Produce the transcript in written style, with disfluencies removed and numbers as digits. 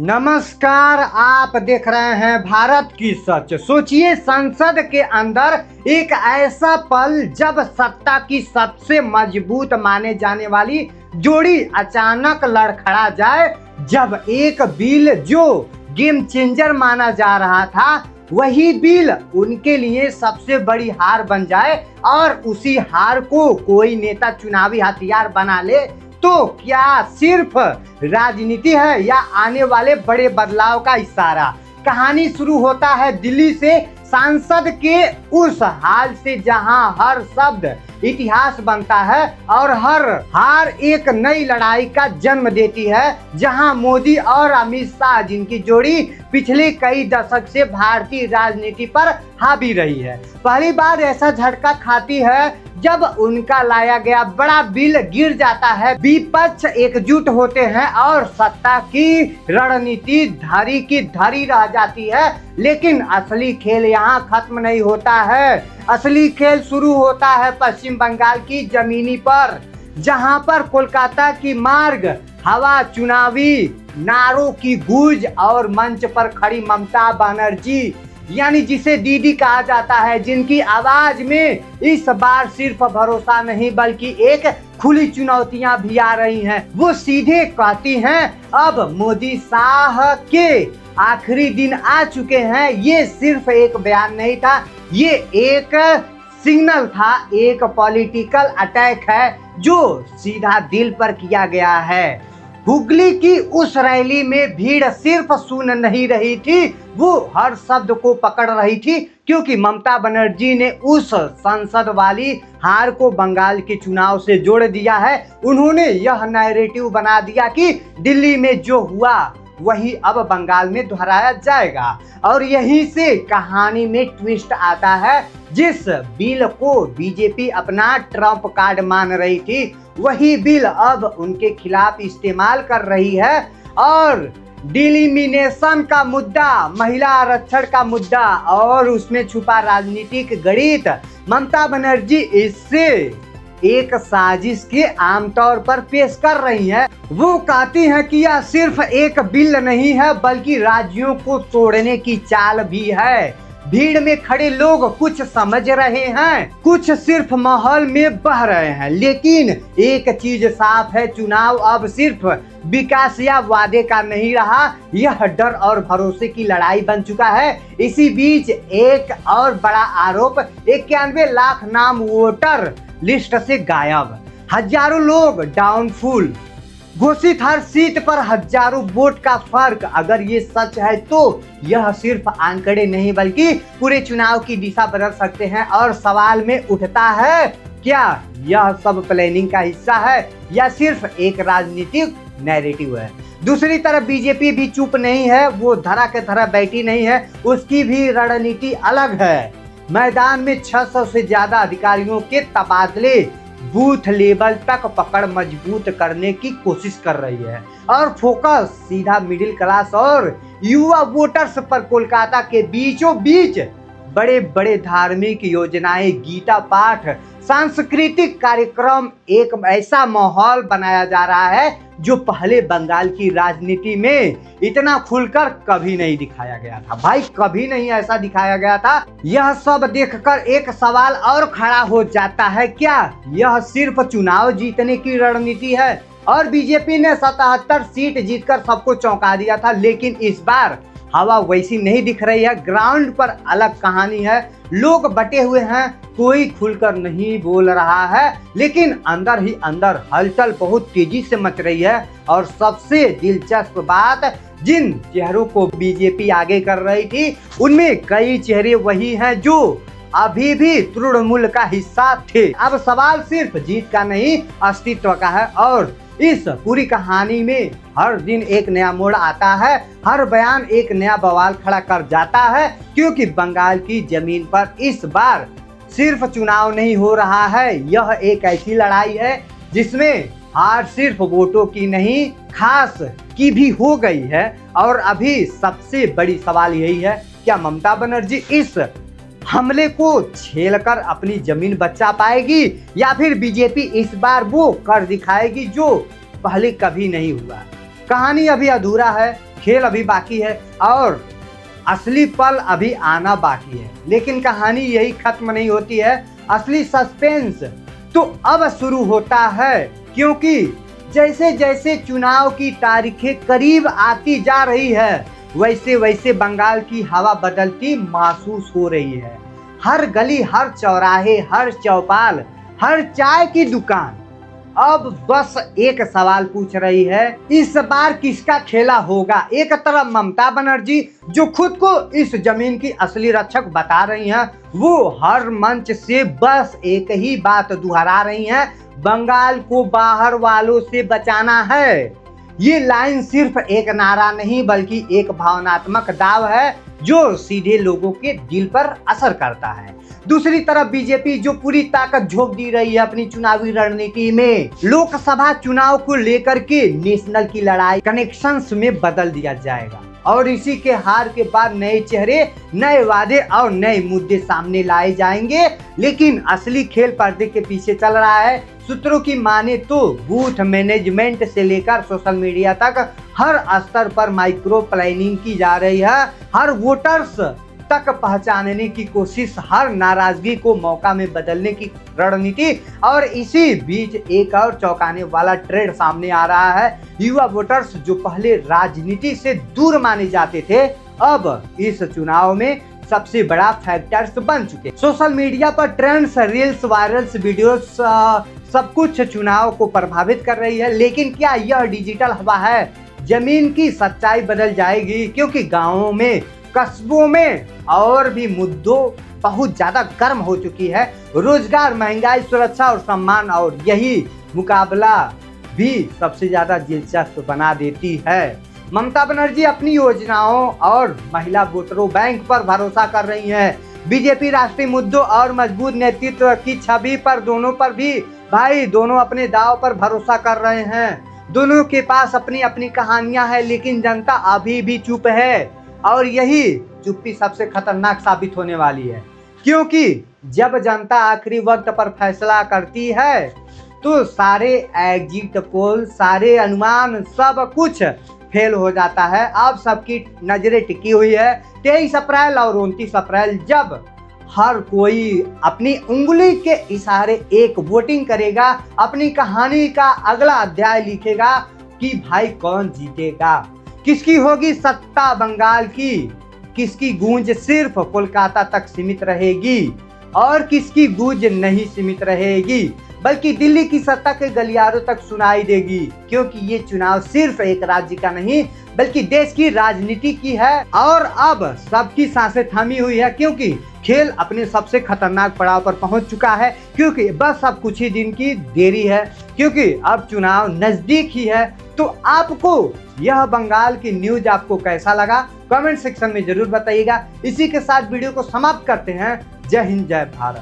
नमस्कार, आप देख रहे हैं भारत की सच। सोचिए, संसद के अंदर एक ऐसा पल जब सत्ता की सबसे मजबूत माने जाने वाली जोड़ी अचानक लड़खड़ा जाए, जब एक बिल जो गेम चेंजर माना जा रहा था वही बिल उनके लिए सबसे बड़ी हार बन जाए और उसी हार को कोई नेता चुनावी हथियार बना ले। तो क्या सिर्फ राजनीति है या आने वाले बड़े बदलाव का इशारा? कहानी शुरू होता है दिल्ली से, सांसद के उस हाल से जहां हर शब्द इतिहास बनता है और हर हार एक नई लड़ाई का जन्म देती है, जहां मोदी और अमित शाह जिनकी जोड़ी पिछले कई दशक से भारतीय राजनीति पर हावी रही है, पहली बार ऐसा झटका खाती है जब उनका लाया गया बड़ा बिल गिर जाता है। विपक्ष एकजुट होते हैं और सत्ता की रणनीति धरी की धरी रह जाती है। लेकिन असली खेल यहाँ खत्म नहीं होता है। असली खेल शुरू होता है पश्चिम बंगाल की जमीनी पर, जहां पर कोलकाता की मार्ग हवा, चुनावी नारों की गूंज और मंच पर खड़ी ममता बनर्जी, यानी जिसे दीदी कहा जाता है, जिनकी आवाज में इस बार सिर्फ भरोसा नहीं बल्कि एक खुली चुनौतियां भी आ रही हैं। वो सीधे कहती हैं, अब मोदी शाह के आखिरी दिन आ चुके हैं। ये सिर्फ एक बयान नहीं था, ये एक सिग्नल था, एक पॉलिटिकल अटैक है जो सीधा दिल पर किया गया है। हुगली की उस रैली में भीड़ सिर्फ सुन नहीं रही थी, वो हर शब्द को पकड़ रही थी, क्योंकि ममता बनर्जी ने उस संसद वाली हार को बंगाल के चुनाव से जोड़ दिया है। उन्होंने यह नैरेटिव बना दिया कि दिल्ली में जो हुआ वही अब बंगाल में दोहराया जाएगा। और यहीं से कहानी में ट्विस्ट आता है। जिस बिल को बीजेपी अपना ट्रम्प कार्ड मान रही थी, वही बिल अब उनके खिलाफ इस्तेमाल कर रही है। और डिलिमिनेशन का मुद्दा, महिला आरक्षण का मुद्दा और उसमें छुपा राजनीतिक गणित, ममता बनर्जी इससे एक साजिश के आमतौर पर पेश कर रही है। वो कहती हैं कि यह सिर्फ एक बिल नहीं है बल्कि राज्यों को तोड़ने की चाल भी है। भीड़ में खड़े लोग कुछ समझ रहे हैं, कुछ सिर्फ माहौल में बह रहे हैं। लेकिन एक चीज साफ है, चुनाव अब सिर्फ विकास या वादे का नहीं रहा, यह डर और भरोसे की लड़ाई बन चुका है। इसी बीच एक और बड़ा आरोप, 91 लाख नाम वोटर लिस्ट से गायब, हजारों लोग डाउनफुल घोषित, हर सीट पर हजारों वोट का फर्क। अगर ये सच है तो यह सिर्फ आंकड़े नहीं बल्कि पूरे चुनाव की दिशा बदल सकते हैं। और सवाल में उठता है, क्या यह सब प्लानिंग का हिस्सा है या सिर्फ एक राजनीतिक नैरेटिव है? दूसरी तरफ बीजेपी भी चुप नहीं है, वो धरा के धरा बैठी नहीं है, उसकी भी रणनीति अलग है। मैदान में 600 से ज्यादा अधिकारियों के तबादले बूथ लेवल तक पकड़ मजबूत करने की कोशिश कर रही है और फोकस सीधा मिडिल क्लास और युवा वोटर्स पर। कोलकाता के बीचों बीच बड़े बड़े धार्मिक योजनाएं, गीता पाठ, सांस्कृतिक कार्यक्रम, एक ऐसा माहौल बनाया जा रहा है जो पहले बंगाल की राजनीति में इतना खुलकर कभी नहीं दिखाया गया था। भाई, कभी नहीं ऐसा दिखाया गया था। यह सब देखकर एक सवाल और खड़ा हो जाता है, क्या यह सिर्फ चुनाव जीतने की रणनीति है? और बीजेपी ने 77 सीट जीतकर सबको चौंका दिया था, लेकिन इस बार हवा वैसी नहीं दिख रही है। ग्राउंड पर अलग कहानी है, लोग बटे हुए हैं, कोई खुलकर नहीं बोल रहा है, लेकिन अंदर ही अंदर हलचल बहुत तेजी से मच रही है। और सबसे दिलचस्प बात, जिन चेहरों को बीजेपी आगे कर रही थी उनमें कई चेहरे वही हैं जो अभी भी तृणमूल का हिस्सा थे। अब सवाल सिर्फ जीत का नहीं, अस्तित्व का है। और इस पूरी कहानी में हर दिन एक नया मोड़ आता है, हर बयान एक नया बवाल खड़ा कर जाता है, क्योंकि बंगाल की जमीन पर इस बार सिर्फ चुनाव नहीं हो रहा है, यह एक ऐसी लड़ाई है जिसमें हार सिर्फ वोटों की नहीं, खास की भी हो गई है। और अभी सबसे बड़ी सवाल यही है, क्या ममता बनर्जी इस हमले को झेलकर अपनी जमीन बचा पाएगी या फिर बीजेपी इस बार वो कर दिखाएगी जो पहले कभी नहीं हुआ? कहानी अभी अधूरा है, खेल अभी बाकी है और असली पल अभी आना बाकी है। लेकिन कहानी यही खत्म नहीं होती है, असली सस्पेंस तो अब शुरू होता है, क्योंकि जैसे जैसे चुनाव की तारीखें करीब आती जा रही है वैसे वैसे बंगाल की हवा बदलती महसूस हो रही है। हर गली, हर चौराहे, हर चौपाल, हर चाय की दुकान अब बस एक सवाल पूछ रही है, इस बार किसका खेला होगा। एक तरफ ममता बनर्जी जो खुद को इस जमीन की असली रक्षक बता रही हैं, वो हर मंच से बस एक ही बात दोहरा रही हैं, बंगाल को बाहर वालों से बचाना है। ये लाइन सिर्फ एक नारा नहीं बल्कि एक भावनात्मक दाव है जो सीधे लोगों के दिल पर असर करता है। दूसरी तरफ बीजेपी जो पूरी ताकत झोंक दी रही है अपनी चुनावी रणनीति में, लोकसभा चुनाव को लेकर के नेशनल की लड़ाई कनेक्शंस में बदल दिया जाएगा और इसी के हार के बाद नए चेहरे, नए वादे और नए मुद्दे सामने लाए जाएंगे। लेकिन असली खेल पर्दे के पीछे चल रहा है। सूत्रों की माने तो बूथ मैनेजमेंट से लेकर सोशल मीडिया तक हर स्तर पर माइक्रो प्लानिंग की जा रही है। हर वोटर्स तक पहचानने की कोशिश, हर नाराजगी को मौका में बदलने की रणनीति। और इसी बीच एक और चौंकाने वाला ट्रेंड सामने आ रहा है। युवा वोटर्स जो पहले राजनीति से दूर माने जाते थे, अब इस चुनाव में सबसे बड़ा फैक्टर्स बन चुके। सोशल मीडिया पर ट्रेंड्स, रील्स, वायरल्स, वीडियोस सब कुछ चुनाव को प्रभावित कर रही है। लेकिन क्या यह डिजिटल हवा है? जमीन की सच्चाई बदल जाएगी, क्योंकि गाँवों में, कस्बों में और भी मुद्दों बहुत ज्यादा गर्म हो चुकी है। रोजगार, महंगाई, सुरक्षा और सम्मान, और यही मुकाबला भी सबसे ज्यादा दिलचस्प बना देती है। ममता बनर्जी अपनी योजनाओं और महिला वोटरों बैंक पर भरोसा कर रही हैं। बीजेपी राष्ट्रीय मुद्दों और मजबूत नेतृत्व की छवि पर, दोनों पर भी भाई दोनों अपने दाव पर भरोसा कर रहे हैं। दोनों के पास अपनी अपनी कहानियां हैं, लेकिन जनता अभी भी चुप है और यही चुप्पी सबसे खतरनाक साबित होने वाली है, क्योंकि जब जनता आखिरी वक्त पर फैसला करती है तो सारे एग्जिट पोल, सारे अनुमान, सब कुछ फेल हो जाता है। अब सबकी नजरें टिकी हुई है 23 अप्रैल और 29 अप्रैल, जब हर कोई अपनी उंगली के इशारे एक वोटिंग करेगा, अपनी कहानी का अगला अध्याय लिखेगा कि भाई कौन जीतेगा, किसकी होगी सत्ता बंगाल की, किसकी गूंज सिर्फ कोलकाता तक सीमित रहेगी और किसकी गूंज नहीं सीमित रहेगी बल्कि दिल्ली की सत्ता के गलियारों तक सुनाई देगी। क्योंकि ये चुनाव सिर्फ एक राज्य का नहीं बल्कि देश की राजनीति की है और अब सबकी सांसें थमी हुई है, क्योंकि खेल अपने सबसे खतरनाक पड़ाव पर पहुंच चुका है। क्योंकि बस अब कुछ ही दिन की देरी है, क्योंकि अब चुनाव नजदीक ही है। तो आपको यह बंगाल की न्यूज आपको कैसा लगा, कमेंट सेक्शन में जरूर बताइएगा। इसी के साथ वीडियो को समाप्त करते हैं। जय हिंद, जय भारत।